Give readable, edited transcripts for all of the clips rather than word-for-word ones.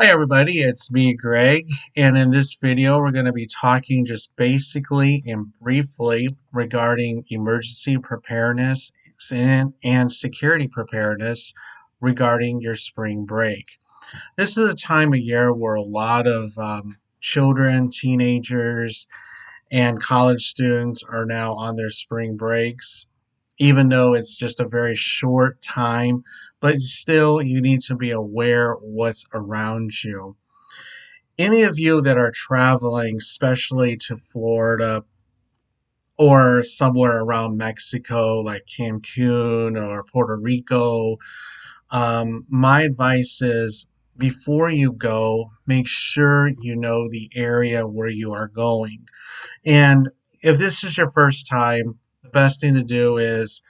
Hi everybody, it's me Greg, and in this video we're going to be talking just basically and briefly regarding emergency preparedness and security preparedness regarding your spring break. This is a time of year where a lot of children, teenagers, and college students are now on their spring breaks, even though it's just a very short time, but still you need to be aware what's around you. Any of you that are traveling, especially to Florida or somewhere around Mexico, like Cancun or Puerto Rico, my advice is before you go, make sure you know the area where you are going. And if this is your first time, the best thing to do is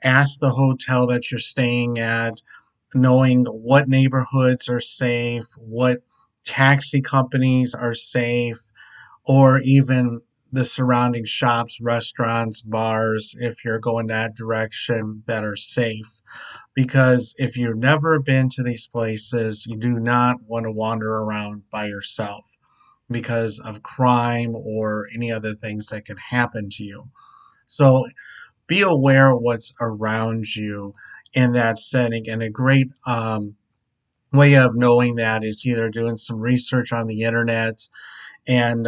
ask the hotel that you're staying at, knowing what neighborhoods are safe, what taxi companies are safe, or even the surrounding shops, restaurants, bars, if you're going that direction, that are safe. Because if you've never been to these places, you do not want to wander around by yourself because of crime or any other things that can happen to you. So be aware of what's around you in that setting. And a great way of knowing that is either doing some research on the internet and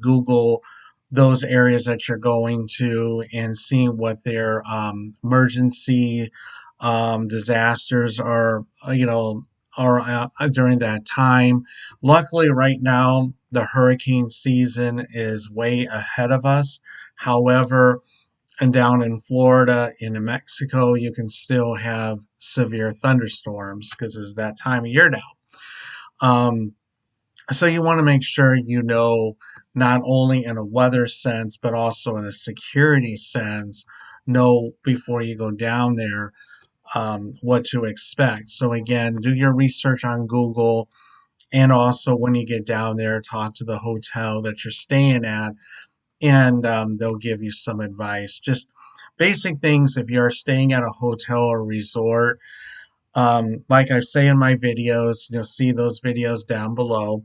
Google those areas that you're going to and seeing what their emergency disasters are, are during that time. Luckily, right now, the hurricane season is way ahead of us. However, and down in Florida, in New Mexico, you can still have severe thunderstorms because it's that time of year now. Um, so you want to make sure you know not only in a weather sense, but also in a security sense, know before you go down there what to expect. So again, do your research on Google, and also when you get down there, talk to the hotel that you're staying at, and they'll give you some advice. Just basic things if you're staying at a hotel or resort. Like I say in my videos, you'll see those videos down below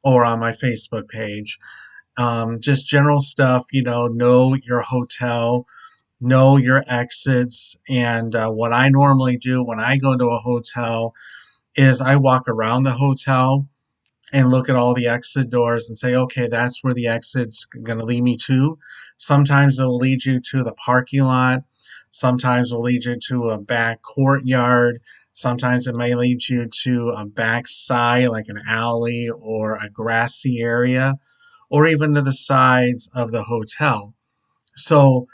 or on my Facebook page. Just general stuff, know your hotel, know your exits. And what I normally do when I go to a hotel is I walk around the hotel and look at all the exit doors and say, okay, that's where the exit's going to lead me to. Sometimes it'll lead you to the parking lot. Sometimes it'll lead you to a back courtyard. Sometimes it may lead you to a back side, like an alley or a grassy area, or even to the sides of the hotel. So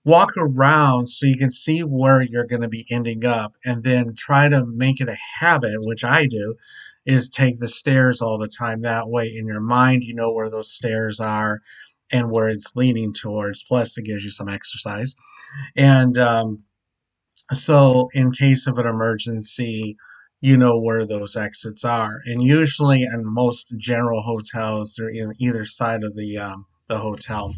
walk around so you can see where you're going to be ending up and then try to make it a habit, which I do, is take the stairs all the time. That way in your mind you know where those stairs are and where it's leaning towards. Plus it gives you some exercise. And so in case of an emergency, you know where those exits are. And usually in most general hotels, they're in either side of the hotel.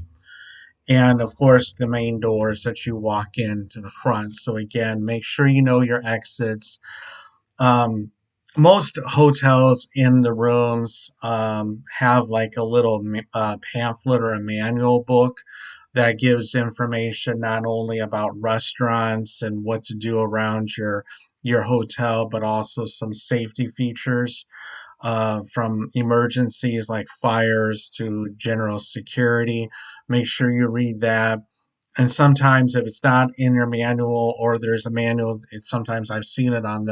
And of course, the main doors that you walk in to the front. So again, make sure you know your exits. Um, Most hotels in the rooms have like a little pamphlet or a manual book that gives information not only about restaurants and what to do around your hotel, but also some safety features from emergencies like fires to general security. Make sure you read that. And sometimes if it's not in your manual or there's a manual, sometimes I've seen it on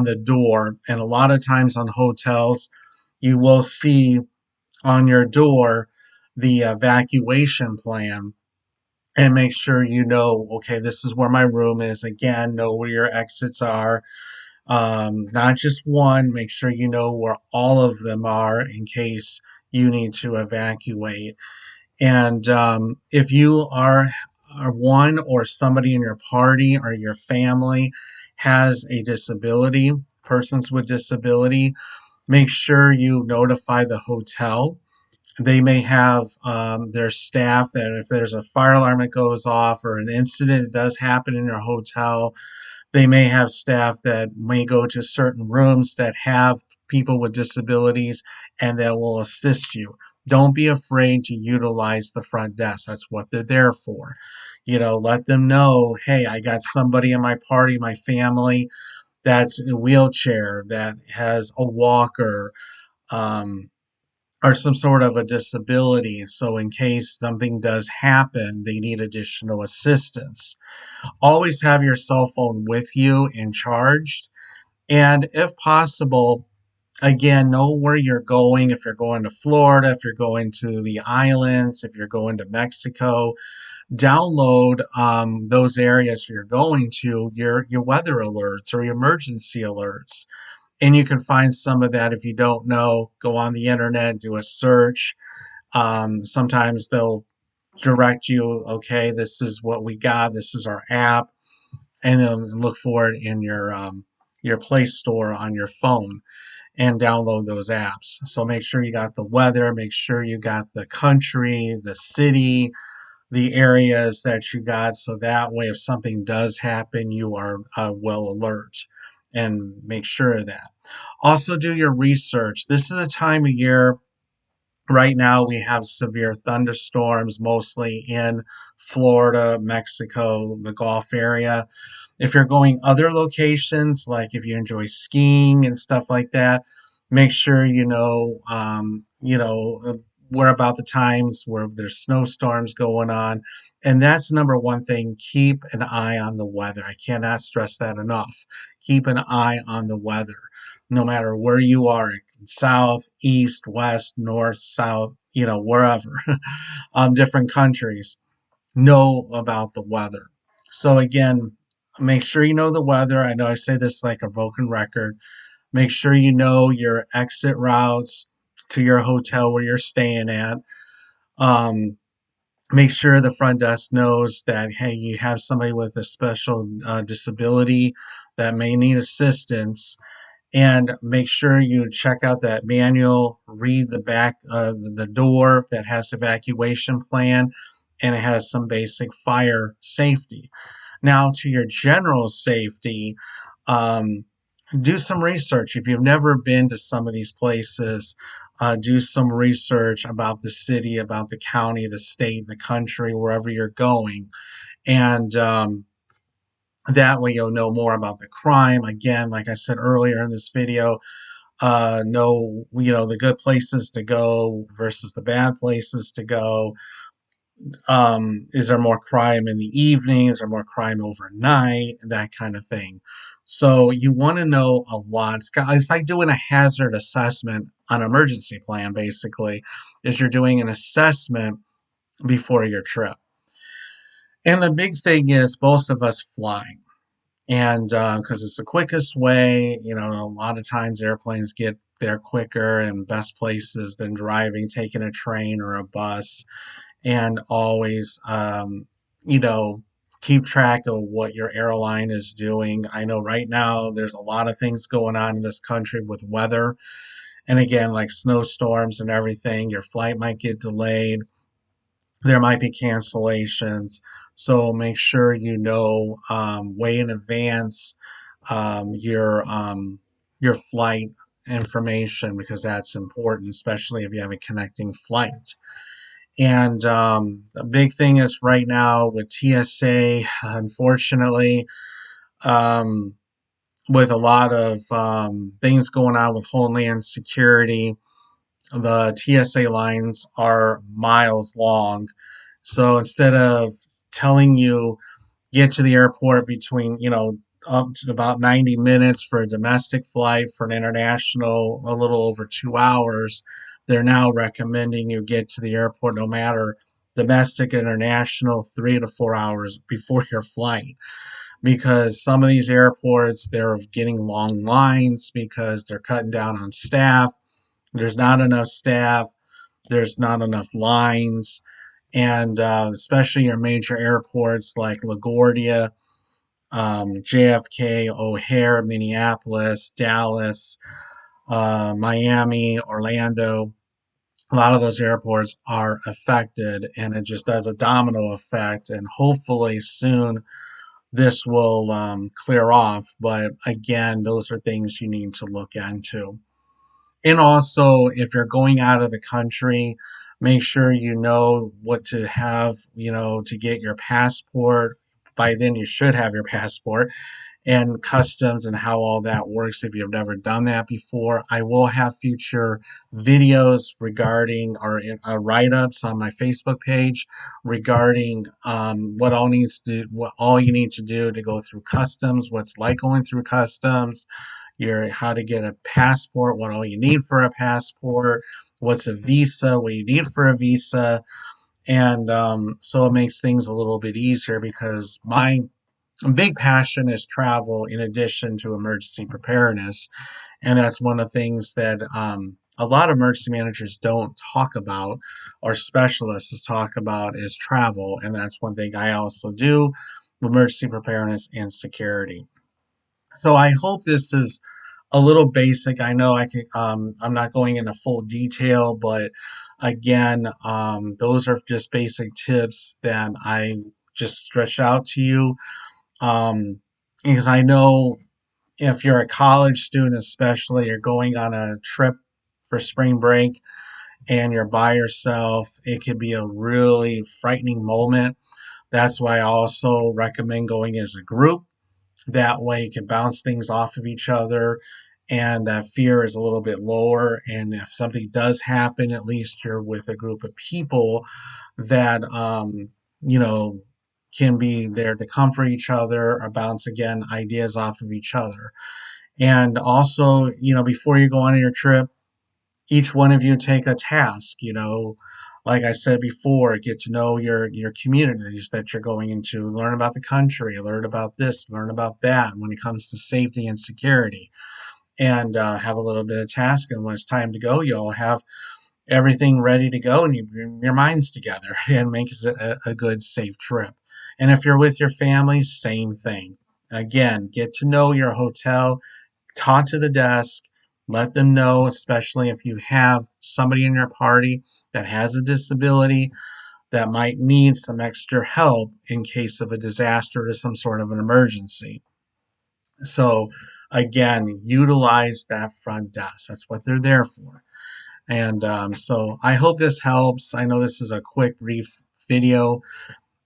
the door. And a lot of times on hotels, you will see on your door the evacuation plan, and make sure you know, okay, this is where my room is. Again, know where your exits are. Not just one, make sure you know where all of them are in case you need to evacuate. And if you are one or somebody in your party or your family has a disability, persons with disability, make sure you notify the hotel. They may have their staff that if there's a fire alarm that goes off or an incident that does happen in your hotel, they may have staff that may go to certain rooms that have people with disabilities, and they will assist you. Don't be afraid to utilize the front desk. That's what they're there for. Let them know, hey, I got somebody in my party, my family, that's in a wheelchair, that has a walker, um, or some sort of a disability. So in case something does happen, they need additional assistance. Always have your cell phone with you and charged. And if possible, again, know where you're going. If you're going to Florida, if you're going to the islands, if you're going to Mexico, download those areas you're going to, your weather alerts or your emergency alerts. And you can find some of that. If you don't know, go on the internet, do a search. Sometimes they'll direct you, okay, this is what we got, this is our app, and then look for it in your Play Store on your phone and download those apps. So make sure you got the weather, make sure you got the country, the city, the areas that you got, so that way if something does happen, you are well alert, and make sure of that. Also, do your research. This is a time of year. Right now, we have severe thunderstorms, mostly in Florida, Mexico, the Gulf area. If you're going other locations, like if you enjoy skiing and stuff like that, make sure where about the times where there's snowstorms going on. And that's number one thing. Keep an eye on the weather. I cannot stress that enough. Keep an eye on the weather, no matter where you are, south, east, west, north, south, wherever, different countries. Know about the weather. So again, make sure you know the weather. I know I say this like a broken record. Make sure you know your exit routes to your hotel where you're staying at. Um, Make sure the front desk knows that, hey, you have somebody with a special disability that may need assistance, and make sure you check out that manual, read the back of the door that has the evacuation plan, and it has some basic fire safety. Now, to your general safety, um, do some research. If you've never been to some of these places, do some research about the city, about the county, the state, the country, wherever you're going. And that way you'll know more about the crime. Again, like I said earlier in this video, know the good places to go versus the bad places to go. Is there more crime in the evening? Is there more crime overnight? That kind of thing. So you want to know a lot. It's like doing a hazard assessment on an emergency plan, basically, is you're doing an assessment before your trip. And the big thing is most of us fly. And because it's the quickest way, a lot of times airplanes get there quicker and best places than driving, taking a train or a bus, and always, you know, keep track of what your airline is doing. I know right now there's a lot of things going on in this country with weather. And again, like snowstorms and everything, your flight might get delayed. There might be cancellations. So make sure you know way in advance your flight information, because that's important, especially if you have a connecting flight. And the big thing is right now with TSA, unfortunately, um, with a lot of things going on with Homeland Security, the TSA lines are miles long. So instead of telling you get to the airport between, up to about 90 minutes for a domestic flight, for an international, a little over 2 hours, they're now recommending you get to the airport no matter domestic, international, 3 to 4 hours before your flight. Because some of these airports, they're getting long lines because they're cutting down on staff. There's not enough staff, there's not enough lines, and especially your major airports like LaGuardia, JFK, O'Hare, Minneapolis, Dallas, Miami, Orlando. A lot of those airports are affected, and it just does a domino effect. And hopefully soon this will clear off. But again, those are things you need to look into. And also, if you're going out of the country, make sure you know what to have, to get your passport. By then, you should have your passport and customs and how all that works if you've never done that before. I will have future videos regarding or write-ups on my Facebook page regarding what all you need to do to go through customs, what's like going through customs, your how to get a passport, what all you need for a passport, what's a visa, what you need for a visa, and so it makes things a little bit easier because my big passion is travel in addition to emergency preparedness. And that's one of the things that a lot of emergency managers don't talk about or specialists talk about is travel. And that's one thing I also do, emergency preparedness and security. So I hope this is a little basic. I know I'm not going into full detail, but again, those are just basic tips that I just stretch out to you, um, because I know if you're a college student, especially, you're going on a trip for spring break and you're by yourself, it could be a really frightening moment. That's why I also recommend going as a group. That way, you can bounce things off of each other, and that fear is a little bit lower. And if something does happen, at least you're with a group of people that you know can be there to comfort each other or bounce again ideas off of each other. And also, before you go on your trip, each one of you take a task. Like I said before, get to know your communities that you're going into, learn about the country, learn about this, learn about that when it comes to safety and security, and have a little bit of task. And when it's time to go, you all have everything ready to go and you bring your minds together and makes it a good, safe trip. And if you're with your family, same thing. Again, get to know your hotel, talk to the desk, let them know, especially if you have somebody in your party that has a disability that might need some extra help in case of a disaster or some sort of an emergency. So, again, utilize that front desk. That's what they're there for. And so I hope this helps. I know this is a quick, brief video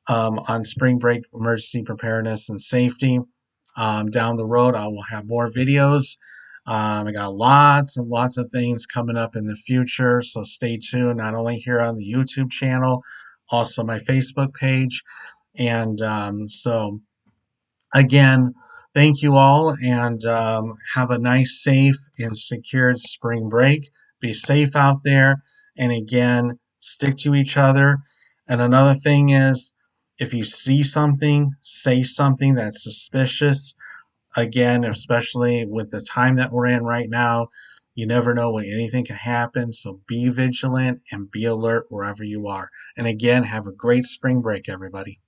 on spring break emergency preparedness and safety. Down the road, I will have more videos. I got lots and lots of things coming up in the future, so stay tuned, not only here on the YouTube channel, also my Facebook page. And so again, thank you all, and have a nice, safe, and secured spring break. Be safe out there, and again, stick to each other. And another thing is, if you see something, say something that's suspicious. Again, especially with the time that we're in right now, you never know when anything can happen. So be vigilant and be alert wherever you are. And again, have a great spring break, everybody.